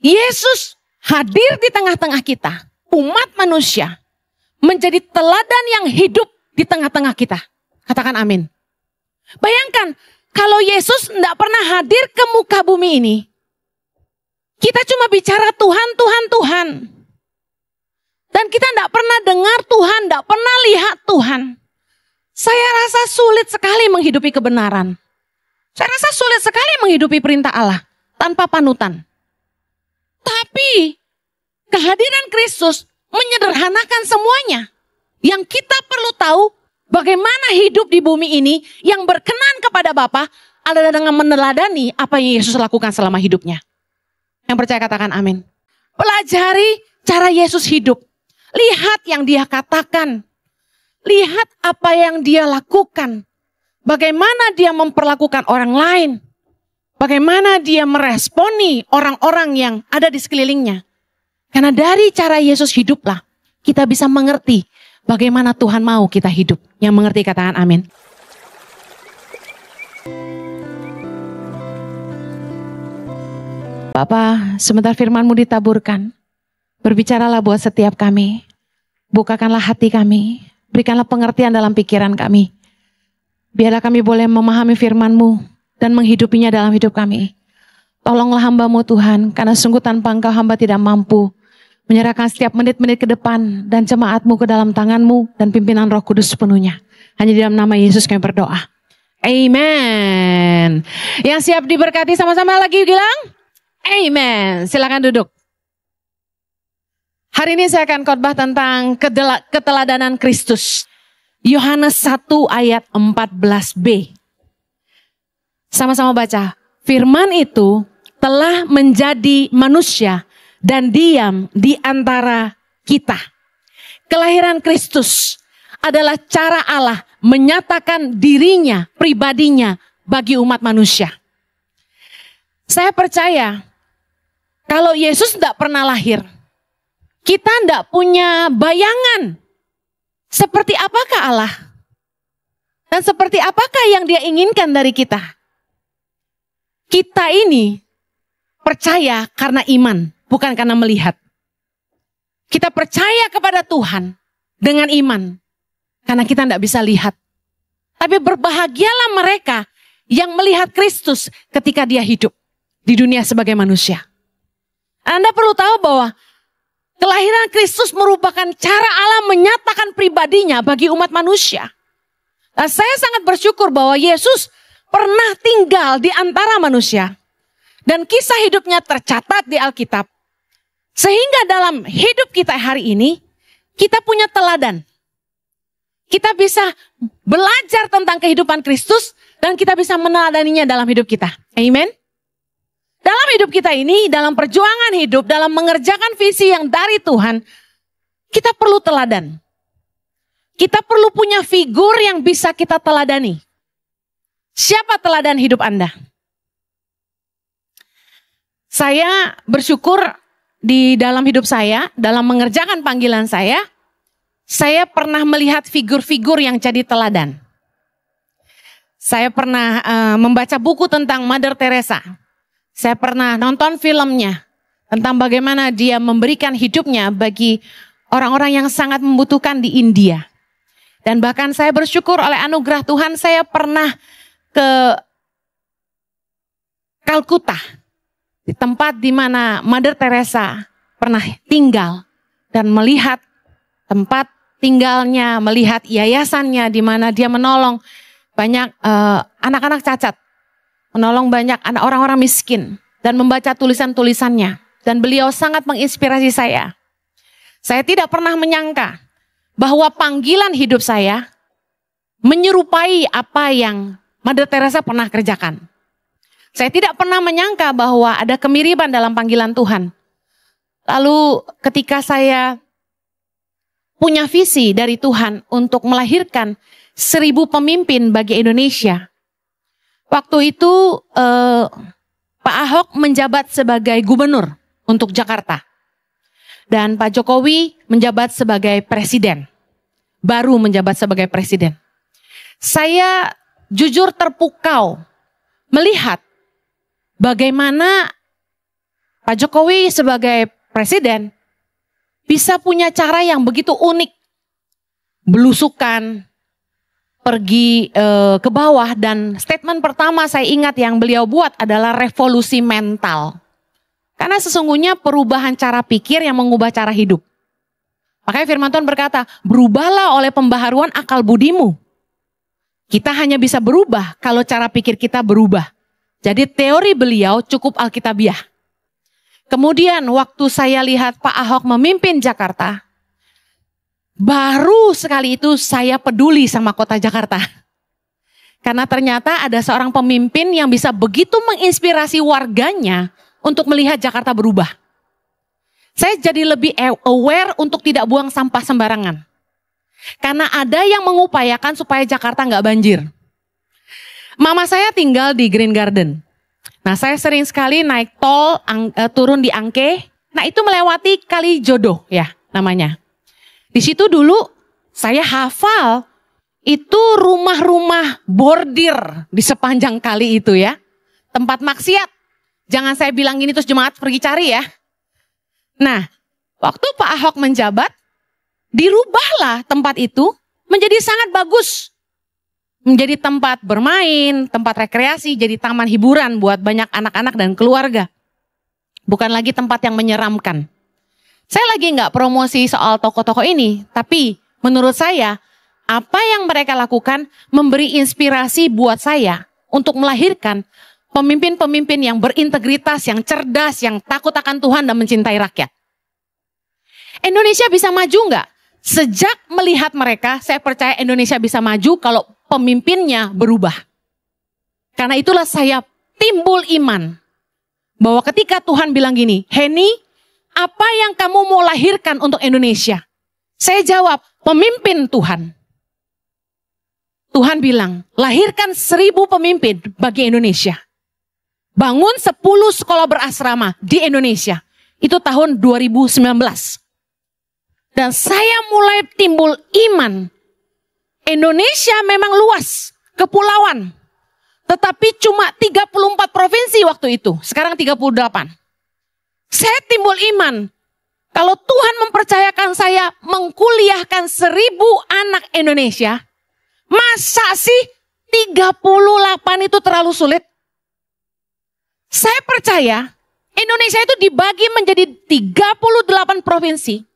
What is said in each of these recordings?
Yesus hadir di tengah-tengah kita, umat manusia, menjadi teladan yang hidup di tengah-tengah kita. Katakan amin. Bayangkan, kalau Yesus tidak pernah hadir ke muka bumi ini, kita cuma bicara Tuhan, Tuhan, Tuhan. Dan kita tidak pernah dengar Tuhan, tidak pernah lihat Tuhan. Saya rasa sulit sekali menghidupi kebenaran. Saya rasa sulit sekali menghidupi perintah Allah tanpa panutan. Tapi kehadiran Kristus menyederhanakan semuanya. Yang kita perlu tahu bagaimana hidup di bumi ini yang berkenan kepada Bapa adalah dengan meneladani apa yang Yesus lakukan selama hidupnya. Yang percaya katakan amin. Pelajari cara Yesus hidup. Lihat yang dia katakan. Lihat apa yang dia lakukan. Bagaimana dia memperlakukan orang lain. Bagaimana dia meresponi orang-orang yang ada di sekelilingnya. Karena dari cara Yesus hiduplah kita bisa mengerti bagaimana Tuhan mau kita hidup. Yang mengerti katakan amin. Bapa, sebentar firman-Mu ditaburkan. Berbicaralah buat setiap kami. Bukakanlah hati kami. Berikanlah pengertian dalam pikiran kami. Biarlah kami boleh memahami firman-Mu dan menghidupinya dalam hidup kami. Tolonglah hamba-Mu Tuhan, karena sungguh tanpa Engkau hamba tidak mampu. Menyerahkan setiap menit-menit ke depan dan jemaat-Mu ke dalam tangan-Mu dan pimpinan Roh Kudus sepenuhnya. Hanya di dalam nama Yesus kami berdoa. Amen. Yang siap diberkati sama-sama lagi bilang amen. Silakan duduk. Hari ini saya akan khotbah tentang keteladanan Kristus. Yohanes 1 ayat 14b. Sama-sama baca. Firman itu telah menjadi manusia dan diam di antara kita. Kelahiran Kristus adalah cara Allah menyatakan dirinya, pribadinya bagi umat manusia. Saya percaya kalau Yesus tidak pernah lahir, kita tidak punya bayangan seperti apakah Allah dan seperti apakah yang Dia inginkan dari kita. Kita ini percaya karena iman, bukan karena melihat. Kita percaya kepada Tuhan dengan iman, karena kita tidak bisa lihat. Tapi berbahagialah mereka yang melihat Kristus ketika Dia hidup di dunia sebagai manusia. Anda perlu tahu bahwa kelahiran Kristus merupakan cara Allah menyatakan pribadinya bagi umat manusia. Dan saya sangat bersyukur bahwa Yesus pernah tinggal di antara manusia. Dan kisah hidupnya tercatat di Alkitab. Sehingga dalam hidup kita hari ini, kita punya teladan. Kita bisa belajar tentang kehidupan Kristus dan kita bisa meneladaninya dalam hidup kita. Amen. Dalam hidup kita ini, dalam perjuangan hidup, dalam mengerjakan visi yang dari Tuhan, kita perlu teladan. Kita perlu punya figur yang bisa kita teladani. Siapa teladan hidup Anda? Saya bersyukur di dalam hidup saya, dalam mengerjakan panggilan saya pernah melihat figur-figur yang jadi teladan. Saya pernah membaca buku tentang Mother Teresa. Saya pernah nonton filmnya tentang bagaimana dia memberikan hidupnya bagi orang-orang yang sangat membutuhkan di India. Dan bahkan saya bersyukur oleh anugerah Tuhan saya pernah ke Kalkuta. Di tempat di mana Mother Teresa pernah tinggal. Dan melihat tempat tinggalnya, melihat yayasannya di mana dia menolong banyak anak-anak cacat. Menolong banyak anak orang-orang miskin dan membaca tulisan-tulisannya. Dan beliau sangat menginspirasi saya. Saya tidak pernah menyangka bahwa panggilan hidup saya menyerupai apa yang Mother Teresa pernah kerjakan. Saya tidak pernah menyangka bahwa ada kemiripan dalam panggilan Tuhan. Lalu ketika saya punya visi dari Tuhan untuk melahirkan 1000 pemimpin bagi Indonesia. Waktu itu Pak Ahok menjabat sebagai gubernur untuk Jakarta. Dan Pak Jokowi menjabat sebagai presiden. Baru menjabat sebagai presiden. Saya jujur terpukau melihat bagaimana Pak Jokowi sebagai presiden bisa punya cara yang begitu unik. Belusukan, pergi ke bawah, dan statement pertama saya ingat yang beliau buat adalah revolusi mental. Karena sesungguhnya perubahan cara pikir yang mengubah cara hidup. Makanya firman Tuhan berkata, berubahlah oleh pembaharuan akal budimu. Kita hanya bisa berubah kalau cara pikir kita berubah. Jadi teori beliau cukup alkitabiah. Kemudian waktu saya lihat Pak Ahok memimpin Jakarta, baru sekali itu saya peduli sama kota Jakarta. Karena ternyata ada seorang pemimpin yang bisa begitu menginspirasi warganya untuk melihat Jakarta berubah. Saya jadi lebih aware untuk tidak buang sampah sembarangan. Karena ada yang mengupayakan supaya Jakarta nggak banjir. Mama saya tinggal di Green Garden. Nah, saya sering sekali naik tol, turun di Angke. Nah, itu melewati Kali Jodoh ya namanya. Di situ dulu saya hafal itu rumah-rumah bordir di sepanjang kali itu ya. Tempat maksiat. Jangan saya bilang gini terus jemaat pergi cari ya. Nah, waktu Pak Ahok menjabat, dirubahlah tempat itu menjadi sangat bagus. Menjadi tempat bermain, tempat rekreasi, jadi taman hiburan buat banyak anak-anak dan keluarga. Bukan lagi tempat yang menyeramkan. Saya lagi nggak promosi soal tokoh-tokoh ini, tapi menurut saya apa yang mereka lakukan memberi inspirasi buat saya untuk melahirkan pemimpin-pemimpin yang berintegritas, yang cerdas, yang takut akan Tuhan dan mencintai rakyat. Indonesia bisa maju nggak? Sejak melihat mereka, saya percaya Indonesia bisa maju kalau pemimpinnya berubah. Karena itulah saya timbul iman bahwa ketika Tuhan bilang gini, Henny, apa yang kamu mau lahirkan untuk Indonesia? Saya jawab, pemimpin Tuhan. Tuhan bilang, lahirkan 1000 pemimpin bagi Indonesia. Bangun 10 sekolah berasrama di Indonesia. Itu tahun 2019. Dan saya mulai timbul iman. Indonesia memang luas, kepulauan. Tetapi cuma 34 provinsi waktu itu. Sekarang 38. Saya timbul iman. Kalau Tuhan mempercayakan saya mengkuliahkan 1000 anak Indonesia, masa sih 38 itu terlalu sulit? Saya percaya Indonesia itu dibagi menjadi 38 provinsi.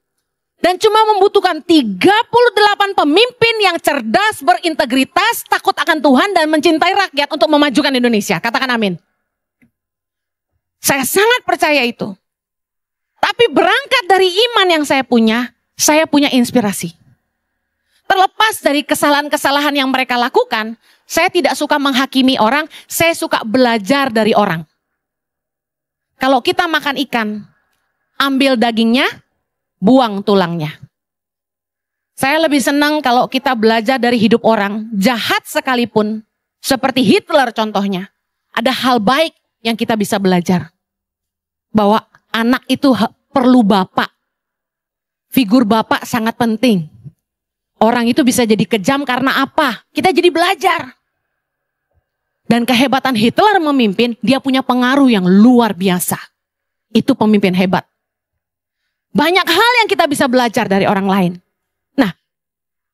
Dan cuma membutuhkan 38 pemimpin yang cerdas, berintegritas, takut akan Tuhan dan mencintai rakyat untuk memajukan Indonesia. Katakan amin. Saya sangat percaya itu. Tapi berangkat dari iman yang saya punya inspirasi. Terlepas dari kesalahan-kesalahan yang mereka lakukan, saya tidak suka menghakimi orang, saya suka belajar dari orang. Kalau kita makan ikan, ambil dagingnya, buang tulangnya. Saya lebih senang kalau kita belajar dari hidup orang, jahat sekalipun, seperti Hitler contohnya. Ada hal baik yang kita bisa belajar. Bahwa anak itu perlu bapak. Figur bapak sangat penting. Orang itu bisa jadi kejam karena apa? Kita jadi belajar. Dan kehebatan Hitler memimpin, dia punya pengaruh yang luar biasa. Itu pemimpin hebat. Banyak hal yang kita bisa belajar dari orang lain. Nah,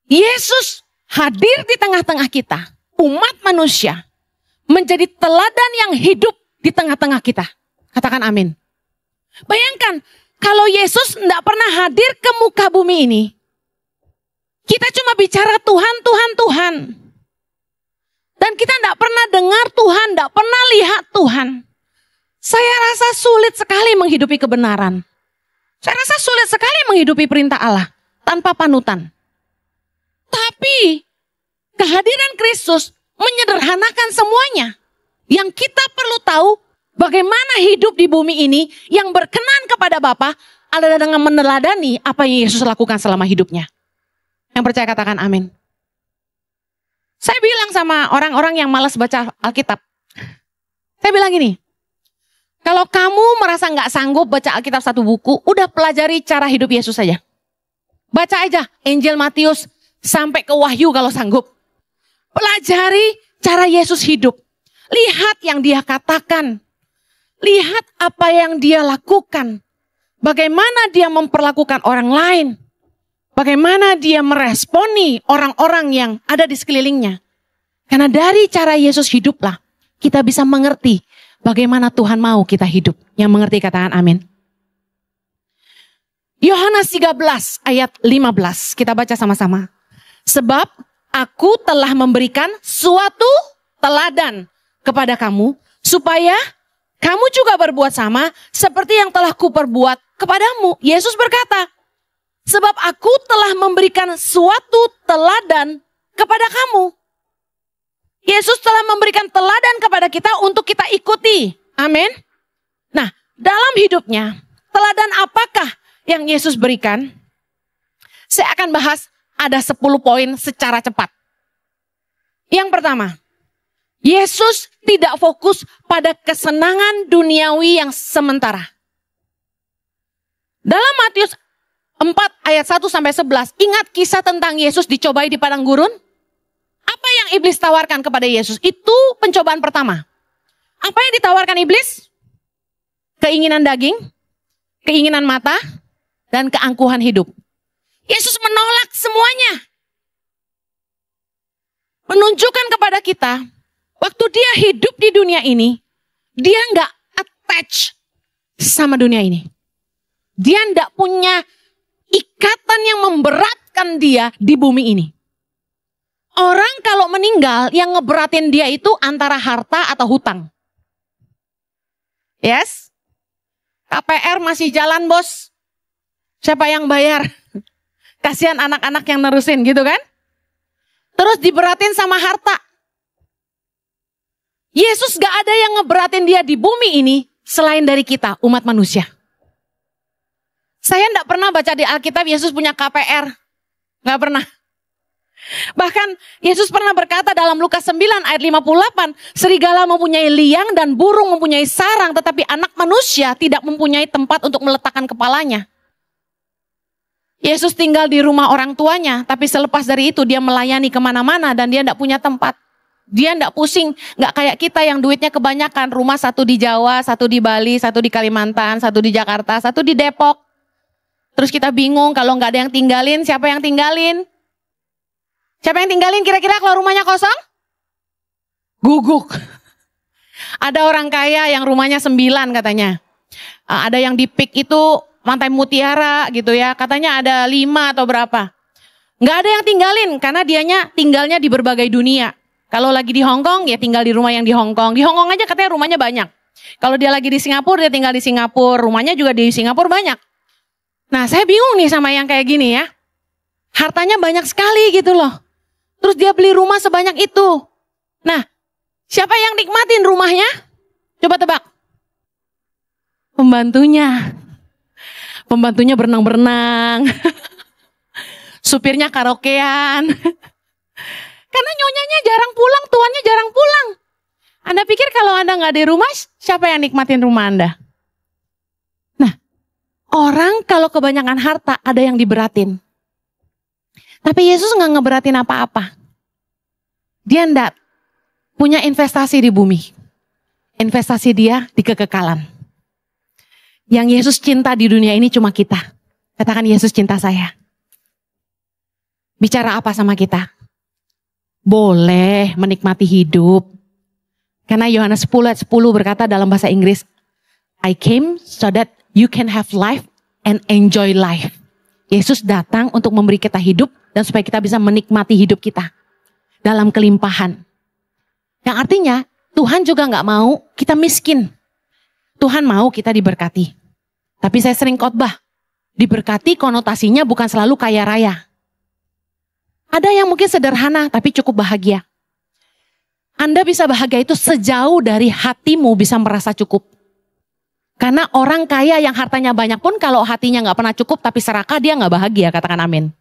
Yesus hadir di tengah-tengah kita, umat manusia, menjadi teladan yang hidup di tengah-tengah kita. Katakan amin. Bayangkan, kalau Yesus tidak pernah hadir ke muka bumi ini, kita cuma bicara Tuhan, Tuhan, Tuhan. Dan kita tidak pernah dengar Tuhan, tidak pernah lihat Tuhan. Saya rasa sulit sekali menghidupi kebenaran. Saya rasa sulit sekali menghidupi perintah Allah tanpa panutan. Tapi kehadiran Kristus menyederhanakan semuanya. Yang kita perlu tahu bagaimana hidup di bumi ini yang berkenan kepada Bapa adalah dengan meneladani apa yang Yesus lakukan selama hidupnya. Yang percaya katakan amin. Saya bilang sama orang-orang yang malas baca Alkitab. Saya bilang gini. Kalau kamu merasa nggak sanggup baca Alkitab satu buku, udah pelajari cara hidup Yesus saja. Baca aja Injil Matius sampai ke Wahyu kalau sanggup. Pelajari cara Yesus hidup. Lihat yang dia katakan. Lihat apa yang dia lakukan. Bagaimana dia memperlakukan orang lain. Bagaimana dia meresponi orang-orang yang ada di sekelilingnya. Karena dari cara Yesus hiduplah kita bisa mengerti bagaimana Tuhan mau kita hidup. Yang mengerti katakan amin. Yohanes 13 ayat 15. Kita baca sama-sama. Sebab aku telah memberikan suatu teladan kepada kamu supaya kamu juga berbuat sama seperti yang telah kuperbuat kepadamu. Yesus berkata, sebab aku telah memberikan suatu teladan kepada kamu. Yesus telah memberikan teladan kepada kita untuk kita ikuti. Amin. Nah, dalam hidupnya, teladan apakah yang Yesus berikan? Saya akan bahas ada 10 poin secara cepat. Yang pertama, Yesus tidak fokus pada kesenangan duniawi yang sementara. Dalam Matius 4 ayat 1-11, ingat kisah tentang Yesus dicobai di padang gurun? Apa yang iblis tawarkan kepada Yesus? Itu pencobaan pertama. Apa yang ditawarkan iblis? Keinginan daging, keinginan mata, dan keangkuhan hidup. Yesus menolak semuanya. Menunjukkan kepada kita, waktu dia hidup di dunia ini, dia nggak attach sama dunia ini. Dia nggak punya ikatan yang memberatkan dia di bumi ini. Orang kalau meninggal, yang ngeberatin dia itu antara harta atau hutang. Yes? KPR masih jalan bos. Siapa yang bayar? Kasihan anak-anak yang nerusin gitu kan? Terus diberatin sama harta. Yesus gak ada yang ngeberatin dia di bumi ini selain dari kita, umat manusia. Saya gak pernah baca di Alkitab Yesus punya KPR. Gak pernah. Bahkan Yesus pernah berkata dalam Lukas 9 ayat 58, serigala mempunyai liang dan burung mempunyai sarang, tetapi anak manusia tidak mempunyai tempat untuk meletakkan kepalanya. Yesus tinggal di rumah orang tuanya, tapi selepas dari itu dia melayani kemana-mana dan dia tidak punya tempat. Dia tidak pusing, nggak kayak kita yang duitnya kebanyakan. Rumah satu di Jawa, satu di Bali, satu di Kalimantan, satu di Jakarta, satu di Depok. Terus kita bingung kalau nggak ada yang tinggalin, siapa yang tinggalin? Siapa yang tinggalin kira-kira kalau rumahnya kosong? Guguk. Ada orang kaya yang rumahnya 9 katanya. Ada yang di Pik itu Pantai Mutiara gitu ya. Katanya ada 5 atau berapa. Nggak ada yang tinggalin karena dianya tinggalnya di berbagai dunia. Kalau lagi di Hong Kong ya tinggal di rumah yang di Hong Kong. Di Hong Kong aja katanya rumahnya banyak. Kalau dia lagi di Singapura dia tinggal di Singapura. Rumahnya juga di Singapura banyak. Nah saya bingung nih sama yang kayak gini ya. Hartanya banyak sekali gitu loh. Terus dia beli rumah sebanyak itu. Nah, siapa yang nikmatin rumahnya? Coba tebak. Pembantunya. Pembantunya berenang-berenang. Supirnya karaokean. Karena nyonyanya jarang pulang, tuannya jarang pulang. Anda pikir kalau Anda nggak di rumah, siapa yang nikmatin rumah Anda? Nah, orang kalau kebanyakan harta ada yang diberatin. Tapi Yesus nggak ngeberatin apa-apa. Dia nggak punya investasi di bumi. Investasi dia di kekekalan. Yang Yesus cinta di dunia ini cuma kita. Katakan Yesus cinta saya. Bicara apa sama kita? Boleh menikmati hidup. Karena Yohanes 10 ayat 10 berkata dalam bahasa Inggris, I came so that you can have life and enjoy life. Yesus datang untuk memberi kita hidup dan supaya kita bisa menikmati hidup kita dalam kelimpahan. Yang artinya Tuhan juga gak mau kita miskin. Tuhan mau kita diberkati. Tapi saya sering khotbah, diberkati konotasinya bukan selalu kaya raya. Ada yang mungkin sederhana tapi cukup bahagia. Anda bisa bahagia itu sejauh dari hatimu bisa merasa cukup. Karena orang kaya yang hartanya banyak pun kalau hatinya gak pernah cukup tapi serakah dia gak bahagia, katakan amin.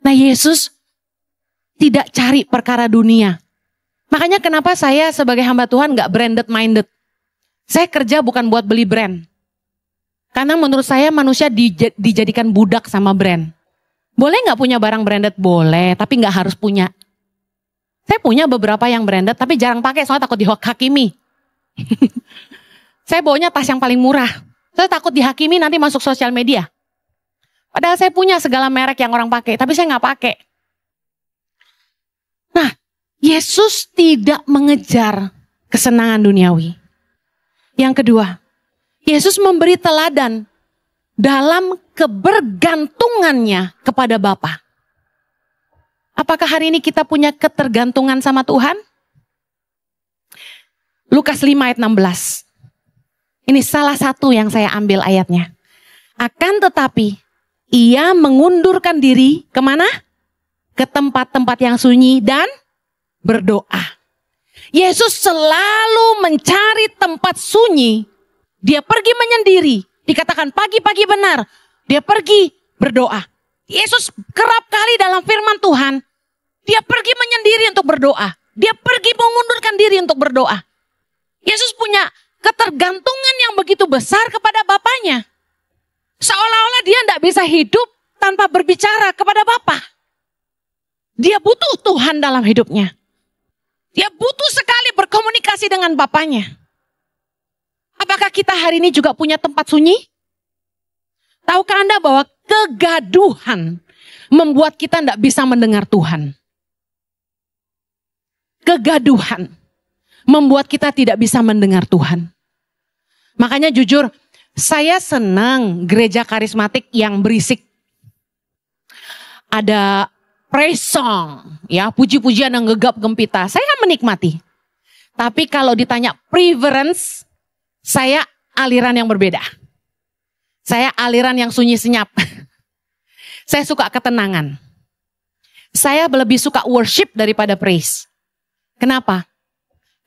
Nah Yesus tidak cari perkara dunia. Makanya kenapa saya sebagai hamba Tuhan gak branded minded. Saya kerja bukan buat beli brand. Karena menurut saya manusia dijadikan budak sama brand. Boleh gak punya barang branded? Boleh, tapi gak harus punya. Saya punya beberapa yang branded tapi jarang pakai soalnya takut dihakimi. Saya bawanya tas yang paling murah. Saya takut dihakimi nanti masuk sosial media. Padahal saya punya segala merek yang orang pakai, tapi saya nggak pakai. Nah, Yesus tidak mengejar kesenangan duniawi. Yang kedua, Yesus memberi teladan dalam kebergantungannya kepada Bapa. Apakah hari ini kita punya ketergantungan sama Tuhan? Lukas 5 ayat 16. Ini salah satu yang saya ambil ayatnya. Akan tetapi, ia mengundurkan diri kemana? Ke tempat-tempat yang sunyi dan berdoa. Yesus selalu mencari tempat sunyi. Dia pergi menyendiri. Dikatakan pagi-pagi benar. Dia pergi berdoa. Yesus kerap kali dalam firman Tuhan. Dia pergi menyendiri untuk berdoa. Dia pergi mengundurkan diri untuk berdoa. Yesus punya ketergantungan yang begitu besar kepada Bapaknya. Seolah-olah dia tidak bisa hidup tanpa berbicara kepada Bapa. Dia butuh Tuhan dalam hidupnya. Dia butuh sekali berkomunikasi dengan Bapaknya. Apakah kita hari ini juga punya tempat sunyi? Tahukah Anda bahwa kegaduhan membuat kita tidak bisa mendengar Tuhan? Kegaduhan membuat kita tidak bisa mendengar Tuhan. Makanya jujur, saya senang gereja karismatik yang berisik. Ada praise song, ya, puji-pujian yang gegap gempita. Saya menikmati. Tapi kalau ditanya preference, saya aliran yang berbeda. Saya aliran yang sunyi senyap. Saya suka ketenangan. Saya lebih suka worship daripada praise. Kenapa?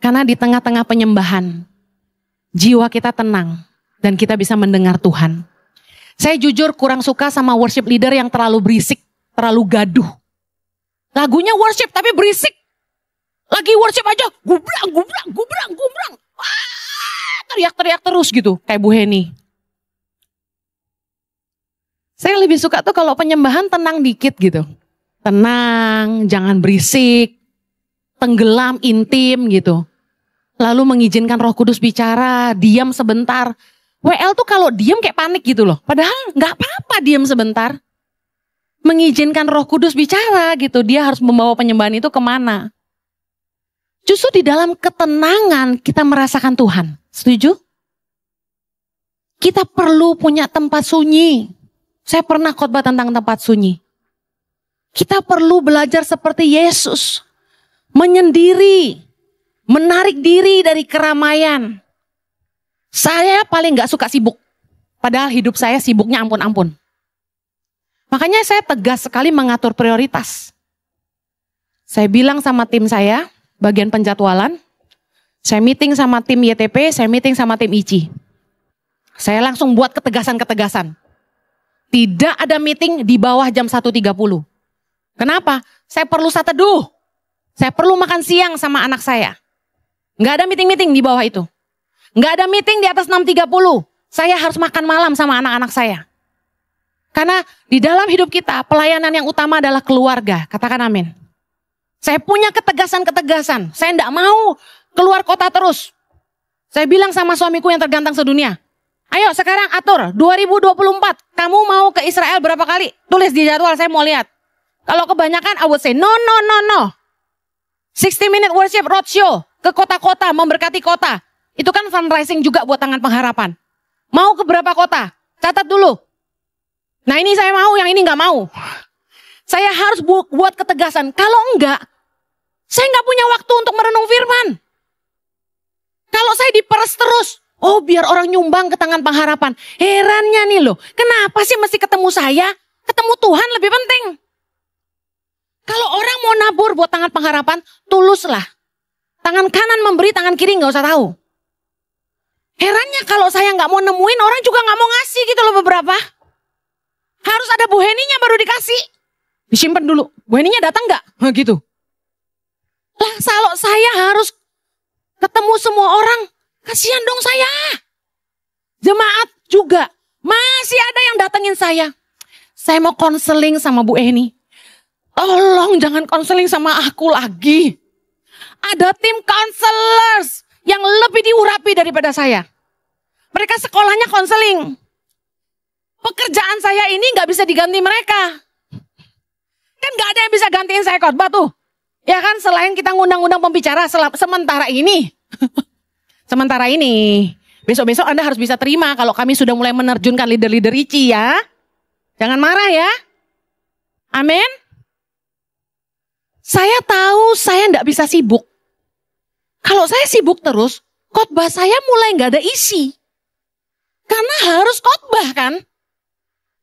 Karena di tengah-tengah penyembahan, jiwa kita tenang dan kita bisa mendengar Tuhan. Saya jujur kurang suka sama worship leader yang terlalu berisik, terlalu gaduh. Lagunya worship tapi berisik. Lagi worship aja, gubrang. Wah, teriak-teriak terus gitu, kayak Bu Heni. Saya lebih suka tuh kalau penyembahan tenang dikit gitu. Tenang, jangan berisik, tenggelam, intim gitu. Lalu mengizinkan Roh Kudus bicara, diam sebentar. WL tuh kalau diam kayak panik gitu loh. Padahal gak apa-apa diam sebentar. Mengizinkan Roh Kudus bicara gitu. Dia harus membawa penyembahan itu kemana. Justru di dalam ketenangan kita merasakan Tuhan. Setuju? Kita perlu punya tempat sunyi. Saya pernah khotbah tentang tempat sunyi. Kita perlu belajar seperti Yesus. Menyendiri. Menarik diri dari keramaian. Saya paling gak suka sibuk. Padahal hidup saya sibuknya ampun-ampun. Makanya saya tegas sekali mengatur prioritas. Saya bilang sama tim saya, bagian penjadwalan. Saya meeting sama tim YTP, saya meeting sama tim ICI. Saya langsung buat ketegasan-ketegasan. Tidak ada meeting di bawah jam 1.30. Kenapa? Saya perlu saat teduh. Saya perlu makan siang sama anak saya. Nggak ada meeting-meeting di bawah itu. Nggak ada meeting di atas 6.30. Saya harus makan malam sama anak-anak saya. Karena di dalam hidup kita, pelayanan yang utama adalah keluarga. Katakan amin. Saya punya ketegasan-ketegasan. Saya nggak mau keluar kota terus. Saya bilang sama suamiku yang terganteng sedunia. Ayo sekarang atur, 2024, kamu mau ke Israel berapa kali? Tulis di jadwal, saya mau lihat. Kalau kebanyakan, I would say, no. 60-minute worship roadshow. Ke kota-kota, memberkati kota. Itu kan fundraising juga buat Tangan Pengharapan. Mau ke berapa kota? Catat dulu. Nah ini saya mau, yang ini gak mau. Saya harus buat ketegasan. Kalau enggak, saya gak punya waktu untuk merenung firman. Kalau saya diperes terus, oh biar orang nyumbang ke Tangan Pengharapan. Herannya nih loh, kenapa sih mesti ketemu saya? Ketemu Tuhan lebih penting. Kalau orang mau nabur buat Tangan Pengharapan, tuluslah. Tangan kanan memberi, tangan kiri gak usah tahu. Herannya kalau saya gak mau nemuin, orang juga gak mau ngasih gitu loh beberapa. Harus ada Bu Heninya baru dikasih. Disimpan dulu, Bu Heninya datang gak? Gitu. Lah kalau saya harus ketemu semua orang, kasihan dong saya. Jemaat juga, masih ada yang datengin saya. Saya mau konseling sama Bu Heni. Tolong jangan konseling sama aku lagi. Ada tim counselors yang lebih diurapi daripada saya. Mereka sekolahnya konseling. Pekerjaan saya ini gak bisa diganti mereka. Kan gak ada yang bisa gantiin saya khotbah tuh. Ya kan, selain kita ngundang-undang pembicara sementara ini. Sementara ini. Besok-besok Anda harus bisa terima kalau kami sudah mulai menerjunkan leader-leader ICI ya. Jangan marah ya. Amin. Saya tahu saya tidak bisa sibuk. Kalau saya sibuk terus, khotbah saya mulai nggak ada isi. Karena harus khotbah kan.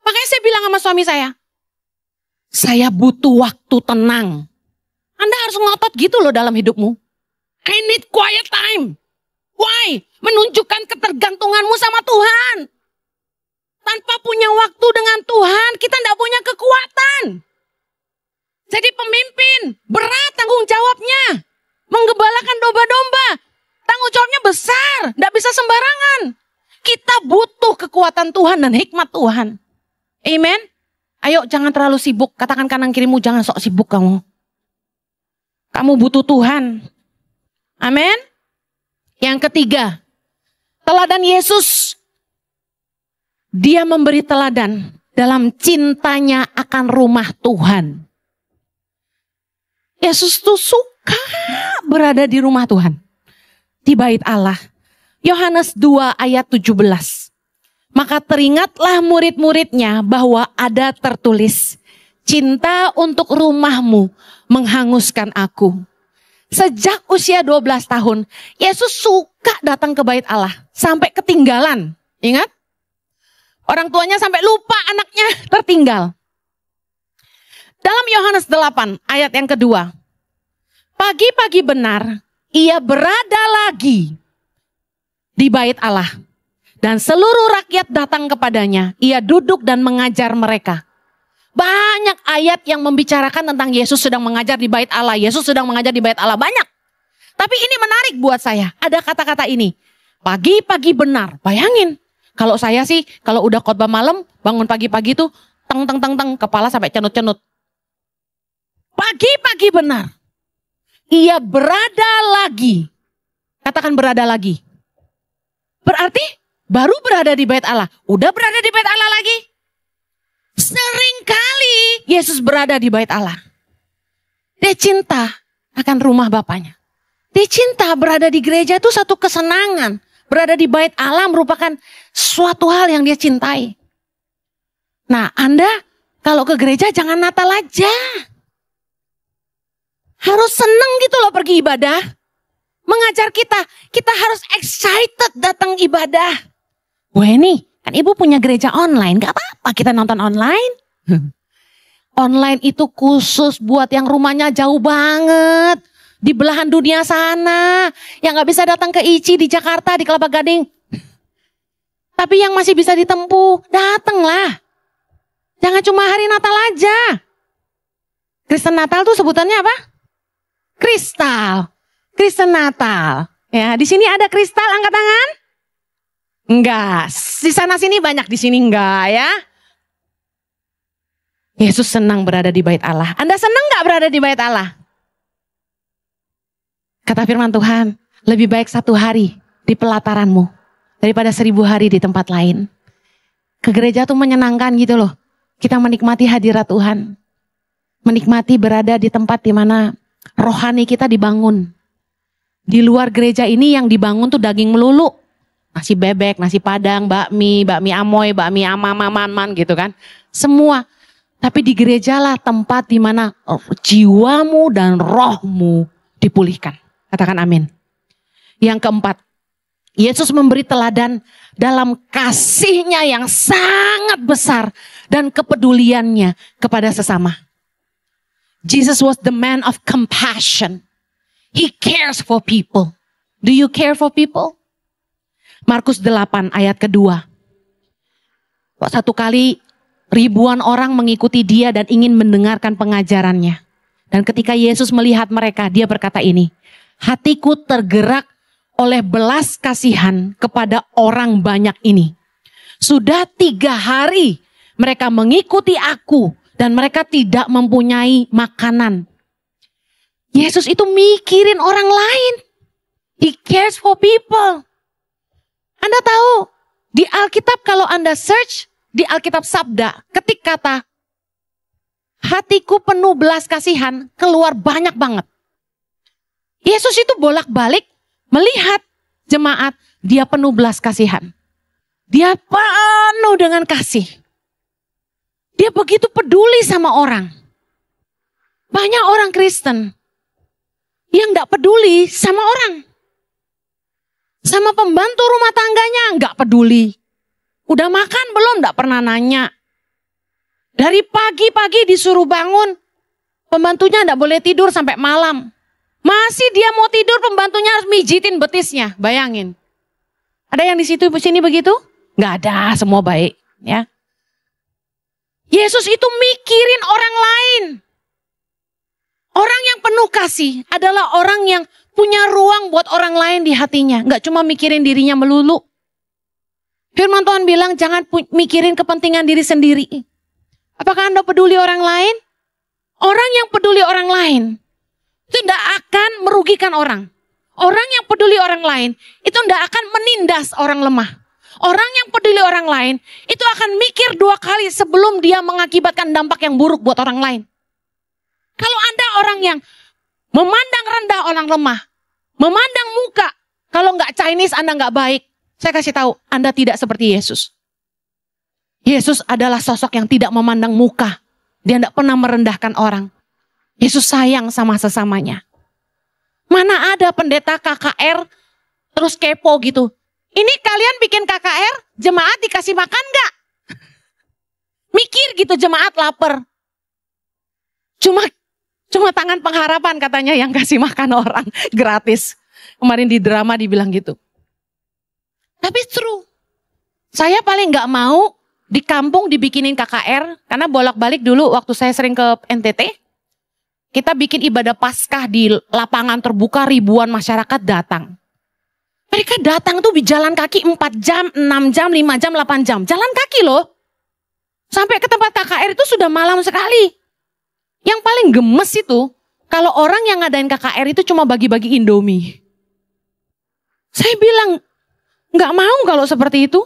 Makanya saya bilang sama suami saya butuh waktu tenang. Anda harus ngotot gitu loh dalam hidupmu. I need quiet time. Why? Menunjukkan ketergantunganmu sama Tuhan. Tanpa punya waktu dengan Tuhan, kita tidak punya kekuatan. Jadi pemimpin, berat tanggung jawabnya. Menggembalakan domba-domba, tanggung jawabnya besar, tidak bisa sembarangan. Kita butuh kekuatan Tuhan dan hikmat Tuhan. Amen. Ayo jangan terlalu sibuk, katakan kanan kirimu jangan sok sibuk kamu. Kamu butuh Tuhan. Amin. Yang ketiga, teladan Yesus. Dia memberi teladan dalam cintanya akan rumah Tuhan. Yesus tuh suka berada di rumah Tuhan. Di bait Allah. Yohanes 2 ayat 17. Maka teringatlah murid-muridnya bahwa ada tertulis. Cinta untuk rumahmu menghanguskan aku. Sejak usia 12 tahun, Yesus suka datang ke bait Allah. Sampai ketinggalan. Ingat? Orang tuanya sampai lupa anaknya tertinggal. Dalam Yohanes 8 ayat yang kedua. Pagi-pagi benar ia berada lagi di bait Allah. Dan seluruh rakyat datang kepadanya. Ia duduk dan mengajar mereka. Banyak ayat yang membicarakan tentang Yesus sedang mengajar di bait Allah. Yesus sedang mengajar di bait Allah. Banyak. Tapi ini menarik buat saya. Ada kata-kata ini. Pagi-pagi benar. Bayangin. Kalau saya sih, kalau udah khotbah malam, bangun pagi-pagi tuh, teng, kepala sampai cenut-cenut. Pagi-pagi benar. Ia berada lagi. Katakan berada lagi. Berarti baru berada di bait Allah. Udah berada di bait Allah lagi. Sering kali Yesus berada di bait Allah. Dia cinta akan rumah Bapaknya. Dia cinta berada di gereja itu satu kesenangan. Berada di bait Allah merupakan suatu hal yang dia cintai. Nah, Anda kalau ke gereja jangan Natal aja. Harus seneng gitu loh pergi ibadah. Mengajar kita harus excited datang ibadah. Wah ini, kan ibu punya gereja online, gak apa-apa kita nonton online. Online itu khusus buat yang rumahnya jauh banget. Di belahan dunia sana. Yang gak bisa datang ke ICI di Jakarta, di Kelapa Gading. Tapi yang masih bisa ditempuh, datanglah. Jangan cuma hari Natal aja. Kristen Natal tuh sebutannya apa? Kristal. Kristen Natal. Ya, di sini ada kristal, angkat tangan. Enggak, di sana sini banyak, di sini enggak ya. Yesus senang berada di bait Allah. Anda senang enggak berada di bait Allah? Kata firman Tuhan, lebih baik 1 hari di pelataranmu daripada 1000 hari di tempat lain. Ke gereja tuh menyenangkan gitu loh. Kita menikmati hadirat Tuhan. Menikmati berada di tempat di mana rohani kita dibangun. Di luar gereja ini yang dibangun tuh daging melulu. Nasi bebek, nasi padang, bakmi amoy, bakmi amaman gitu kan. Semua. Tapi di gerejalah tempat di mana jiwamu dan rohmu dipulihkan. Katakan amin. Yang keempat, Yesus memberi teladan dalam kasihnya yang sangat besar dan kepeduliannya kepada sesama. Jesus was the man of compassion. He cares for people. Do you care for people? Markus 8 ayat kedua. Satu kali ribuan orang mengikuti dia dan ingin mendengarkan pengajarannya. Dan ketika Yesus melihat mereka, dia berkata ini. Hatiku tergerak oleh belas kasihan kepada orang banyak ini. Sudah 3 hari mereka mengikuti aku dan mereka tidak mempunyai makanan. Yesus itu mikirin orang lain. He cares for people. Anda tahu Di Alkitab kalau Anda search, di Alkitab Sabda, ketik kata, hatiku penuh belas kasihan, keluar banyak banget. Yesus itu bolak-balik melihat jemaat, dia penuh belas kasihan. Dia penuh dengan kasih. Dia begitu peduli sama orang. Banyak orang Kristen yang gak peduli sama orang. Sama pembantu rumah tangganya gak peduli. Udah makan belum? Gak pernah nanya. Dari pagi-pagi disuruh bangun. Pembantunya gak boleh tidur sampai malam. Masih dia mau tidur, pembantunya harus mijitin betisnya. Bayangin. Ada yang di sini begitu? Gak ada, semua baik. Ya. Yesus itu mikirin orang lain. Orang yang penuh kasih adalah orang yang punya ruang buat orang lain di hatinya. Gak cuma mikirin dirinya melulu. Firman Tuhan bilang jangan mikirin kepentingan diri sendiri. Apakah Anda peduli orang lain? Orang yang peduli orang lain itu tidak akan merugikan orang. Orang yang peduli orang lain itu tidak akan menindas orang lemah. Orang yang peduli orang lain itu akan mikir 2 kali sebelum dia mengakibatkan dampak yang buruk buat orang lain. Kalau Anda orang yang memandang rendah orang lemah, memandang muka, kalau nggak Chinese Anda nggak baik, saya kasih tahu Anda tidak seperti Yesus. Yesus adalah sosok yang tidak memandang muka. Dia tidak pernah merendahkan orang. Yesus sayang sama sesamanya. Mana ada pendeta KKR terus kepo gitu. Ini kalian bikin KKR, jemaat dikasih makan nggak? Mikir gitu, jemaat lapar. Cuma tangan pengharapan katanya yang kasih makan orang gratis. Kemarin di drama dibilang gitu. Tapi true. Saya paling nggak mau di kampung dibikinin KKR. Karena bolak-balik dulu waktu saya sering ke NTT. Kita bikin ibadah Paskah di lapangan terbuka, ribuan masyarakat datang. Mereka datang tuh jalan kaki 4 jam, 6 jam, 5 jam, 8 jam. Jalan kaki loh. Sampai ke tempat KKR itu sudah malam sekali. Yang paling gemes itu, kalau orang yang ngadain KKR itu cuma bagi-bagi Indomie. Saya bilang, gak mau kalau seperti itu.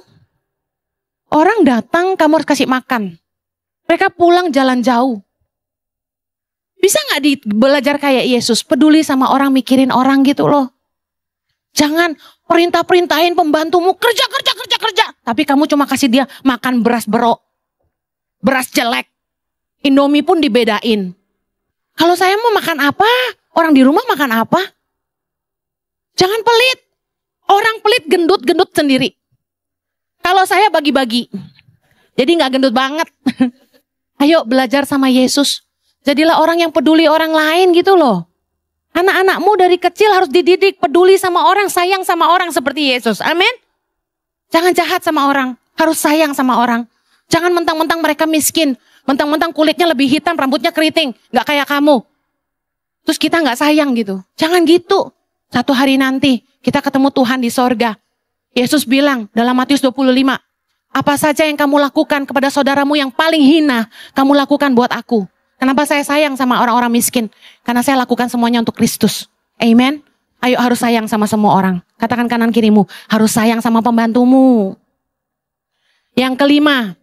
Orang datang, kamu harus kasih makan. Mereka pulang jalan jauh. Bisa gak belajar kayak Yesus, peduli sama orang, mikirin orang gitu loh. Jangan perintah-perintahin pembantumu, kerja. Tapi kamu cuma kasih dia makan beras berok. Beras jelek. Indomie pun dibedain. Kalau saya mau makan apa, orang di rumah makan apa? Jangan pelit. Orang pelit gendut sendiri. Kalau saya bagi-bagi. Jadi gak gendut banget. Ayo belajar sama Yesus. Jadilah orang yang peduli orang lain gitu loh. Anak-anakmu dari kecil harus dididik peduli sama orang, sayang sama orang seperti Yesus. Amin. Jangan jahat sama orang. Harus sayang sama orang. Jangan mentang-mentang mereka miskin. Mentang-mentang kulitnya lebih hitam, rambutnya keriting. Gak kayak kamu. Terus kita gak sayang gitu. Jangan gitu. Satu hari nanti kita ketemu Tuhan di sorga. Yesus bilang dalam Matius 25. Apa saja yang kamu lakukan kepada saudaramu yang paling hina, kamu lakukan buat aku. Kenapa saya sayang sama orang-orang miskin? Karena saya lakukan semuanya untuk Kristus. Amen. Ayo harus sayang sama semua orang. Katakan kanan kirimu, harus sayang sama pembantumu. Yang kelima,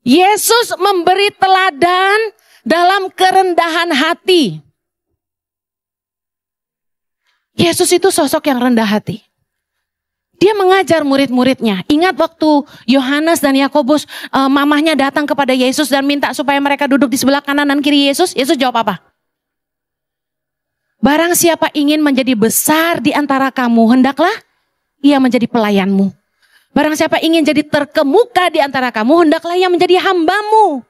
Yesus memberi teladan dalam kerendahan hati. Yesus itu sosok yang rendah hati. Dia mengajar murid-muridnya. Ingat waktu Yohanes dan Yakobus, mamahnya datang kepada Yesus dan minta supaya mereka duduk di sebelah kanan dan kiri Yesus. Yesus jawab apa? Barang siapa ingin menjadi besar di antara kamu, hendaklah ia menjadi pelayanmu. Barang siapa ingin jadi terkemuka di antara kamu, hendaklah ia menjadi hambamu.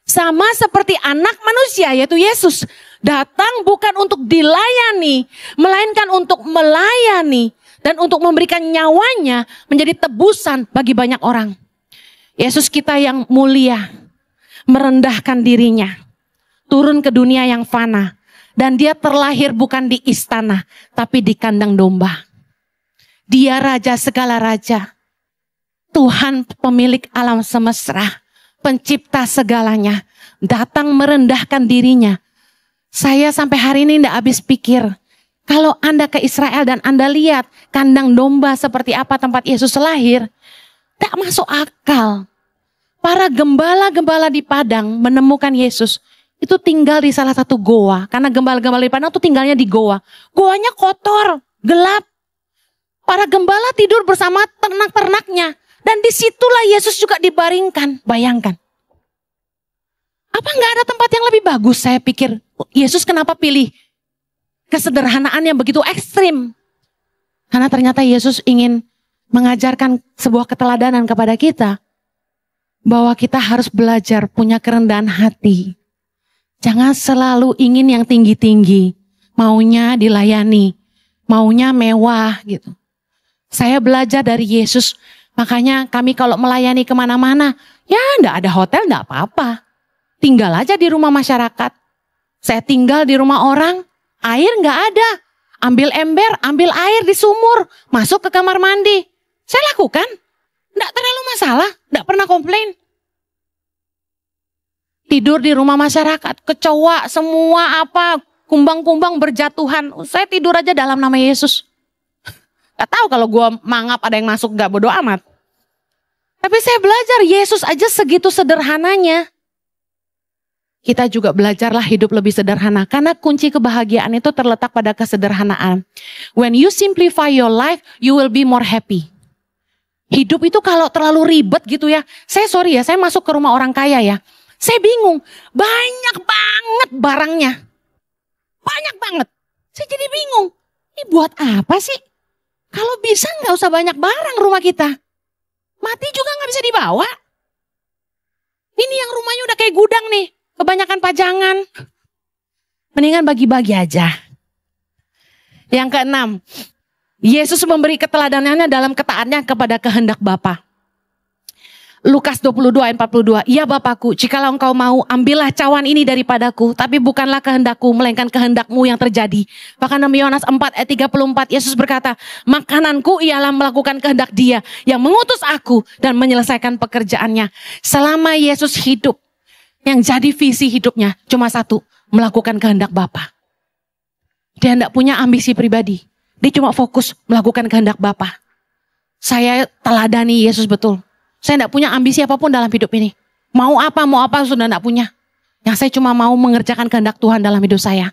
Sama seperti anak manusia, yaitu Yesus. Datang bukan untuk dilayani, melainkan untuk melayani. Dan untuk memberikan nyawanya menjadi tebusan bagi banyak orang. Yesus kita yang mulia, merendahkan dirinya. Turun ke dunia yang fana. Dan dia terlahir bukan di istana, tapi di kandang domba. Dia raja segala raja. Tuhan pemilik alam semesta, pencipta segalanya, datang merendahkan dirinya. Saya sampai hari ini tidak habis pikir, kalau Anda ke Israel dan Anda lihat kandang domba seperti apa tempat Yesus lahir, Tak masuk akal. Para gembala-gembala di padang menemukan Yesus. Itu tinggal di salah satu goa. Karena gembala-gembala di padang itu tinggalnya di goa. Goanya kotor, gelap. Para gembala tidur bersama ternak-ternaknya. Dan disitulah Yesus juga dibaringkan. Bayangkan. Apa nggak ada tempat yang lebih bagus? Saya pikir, Yesus kenapa pilih kesederhanaan yang begitu ekstrim? Karena ternyata Yesus ingin mengajarkan sebuah keteladanan kepada kita. Bahwa kita harus belajar punya kerendahan hati. Jangan selalu ingin yang tinggi-tinggi. Maunya dilayani. Maunya mewah gitu. Saya belajar dari Yesus. Makanya kami kalau melayani kemana-mana. Ya enggak ada hotel enggak apa-apa. Tinggal aja di rumah masyarakat. Saya tinggal di rumah orang. Air enggak ada. Ambil ember, ambil air di sumur. Masuk ke kamar mandi. Saya lakukan. Enggak terlalu masalah. Enggak pernah komplain. Tidur di rumah masyarakat. Kecoa semua apa. Kumbang-kumbang berjatuhan. Saya tidur aja dalam nama Yesus. Gak tahu kalau gue mangap ada yang masuk gak bodo amat. Tapi saya belajar Yesus aja segitu sederhananya. Kita juga belajarlah hidup lebih sederhana. Karena kunci kebahagiaan itu terletak pada kesederhanaan. When you simplify your life, you will be more happy. Hidup itu kalau terlalu ribet gitu ya. Saya sorry ya, saya masuk ke rumah orang kaya ya. Saya bingung. Banyak banget barangnya. Banyak banget. Saya jadi bingung. Ini buat apa sih? Kalau bisa gak usah banyak barang rumah kita. Mati juga gak bisa dibawa. Ini yang rumahnya udah kayak gudang nih. Kebanyakan pajangan. Mendingan bagi-bagi aja. Yang keenam. Yesus memberi keteladanannya dalam ketaatannya kepada kehendak Bapa. Lukas 22 ayat 42. Ya Bapakku, jikalau engkau mau, ambillah cawan ini daripadaku. Tapi bukanlah kehendakku, melainkan kehendakmu yang terjadi. Bahkan dalam Yohanes 4 ayat 34, Yesus berkata, makananku ialah melakukan kehendak Dia yang mengutus aku dan menyelesaikan pekerjaannya. Selama Yesus hidup, yang jadi visi hidupnya cuma satu, melakukan kehendak Bapa. Dia tidak punya ambisi pribadi. Dia cuma fokus melakukan kehendak Bapa. Saya teladani Yesus betul. Saya tidak punya ambisi apapun dalam hidup ini. Mau apa sudah tidak punya. Yang saya cuma mau mengerjakan kehendak Tuhan dalam hidup saya.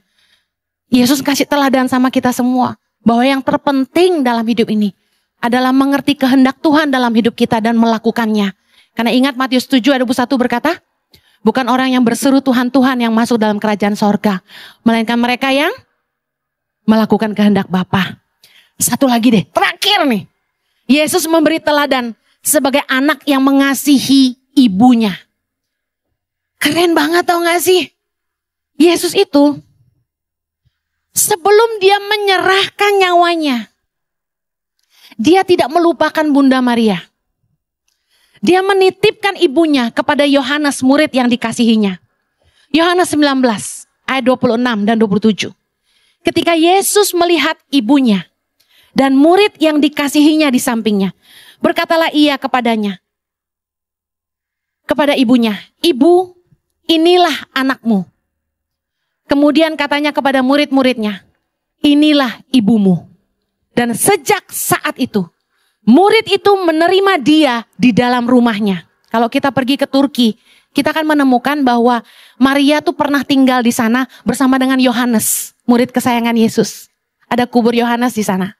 Yesus kasih teladan sama kita semua. Bahwa yang terpenting dalam hidup ini adalah mengerti kehendak Tuhan dalam hidup kita dan melakukannya. Karena ingat Matius 7 ayat 21 berkata, bukan orang yang berseru Tuhan Tuhan yang masuk dalam kerajaan sorga. Melainkan mereka yang melakukan kehendak Bapa. Satu lagi deh, terakhir nih. Yesus memberi teladan sebagai anak yang mengasihi ibunya. Keren banget tau gak sih? Yesus itu sebelum dia menyerahkan nyawanya, dia tidak melupakan Bunda Maria. Dia menitipkan ibunya kepada Yohanes, murid yang dikasihinya. Yohanes 19 ayat 26 dan 27. Ketika Yesus melihat ibunya dan murid yang dikasihinya di sampingnya, berkatalah ia kepadanya, kepada ibunya, ibu, inilah anakmu. Kemudian katanya kepada murid-muridnya, inilah ibumu. Dan sejak saat itu, murid itu menerima dia di dalam rumahnya. Kalau kita pergi ke Turki, kita akan menemukan bahwa Maria tuh pernah tinggal di sana bersama dengan Yohanes, murid kesayangan Yesus. Ada kubur Yohanes di sana.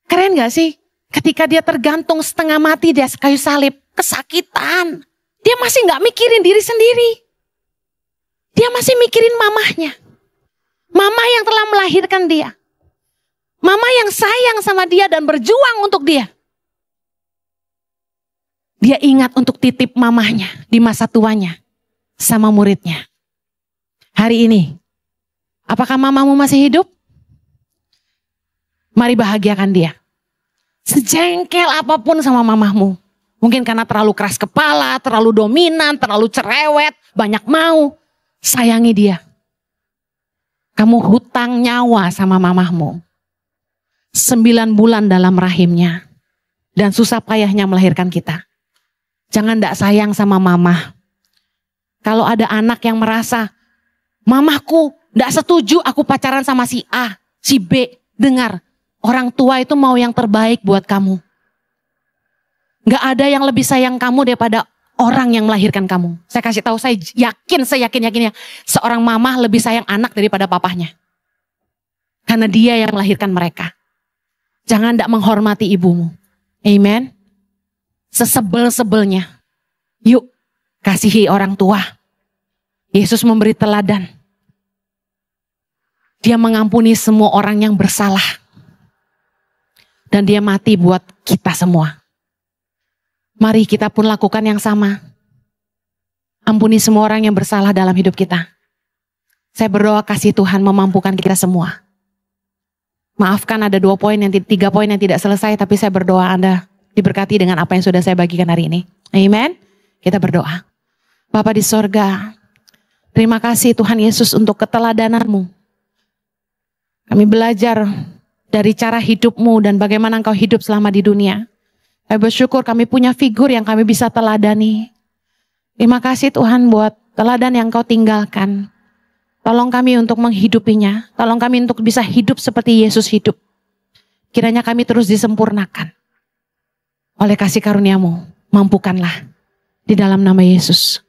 Keren gak sih? Ketika dia tergantung setengah mati di kayu salib, kesakitan. Dia masih gak mikirin diri sendiri. Dia masih mikirin mamahnya. Mama yang telah melahirkan dia. Mama yang sayang sama dia dan berjuang untuk dia. Dia ingat untuk titip mamahnya di masa tuanya sama muridnya. Hari ini, apakah mamamu masih hidup? Mari bahagiakan dia. Sejengkel apapun sama mamahmu. Mungkin karena terlalu keras kepala, terlalu dominan, terlalu cerewet, banyak mau. Sayangi dia. Kamu hutang nyawa sama mamahmu. 9 bulan dalam rahimnya. Dan susah payahnya melahirkan kita. Jangan ndak sayang sama mamah. Kalau ada anak yang merasa, mamahku ndak setuju aku pacaran sama si A, si B. Dengar. Orang tua itu mau yang terbaik buat kamu. Gak ada yang lebih sayang kamu daripada orang yang melahirkan kamu. Saya kasih tahu, saya yakin-yakinnya seorang mama lebih sayang anak daripada papahnya. Karena dia yang melahirkan mereka. Jangan tidak menghormati ibumu. Amen. Sesebel-sebelnya. Yuk, kasihi orang tua. Yesus memberi teladan. Dia mengampuni semua orang yang bersalah. Dan dia mati buat kita semua. Mari kita pun lakukan yang sama. Ampuni semua orang yang bersalah dalam hidup kita. Saya berdoa kasih Tuhan memampukan kita semua. Maafkan ada 3 poin yang tidak selesai, tapi saya berdoa Anda diberkati dengan apa yang sudah saya bagikan hari ini. Amen. Kita berdoa. Bapa di sorga, terima kasih Tuhan Yesus untuk keteladananmu. Kami belajar dari cara hidupmu dan bagaimana engkau hidup selama di dunia. Kami bersyukur kami punya figur yang kami bisa teladani. Terima kasih Tuhan buat teladan yang engkau tinggalkan. Tolong kami untuk menghidupinya. Tolong kami untuk bisa hidup seperti Yesus hidup. Kiranya kami terus disempurnakan. Oleh kasih karuniamu, mampukanlah. Di dalam nama Yesus.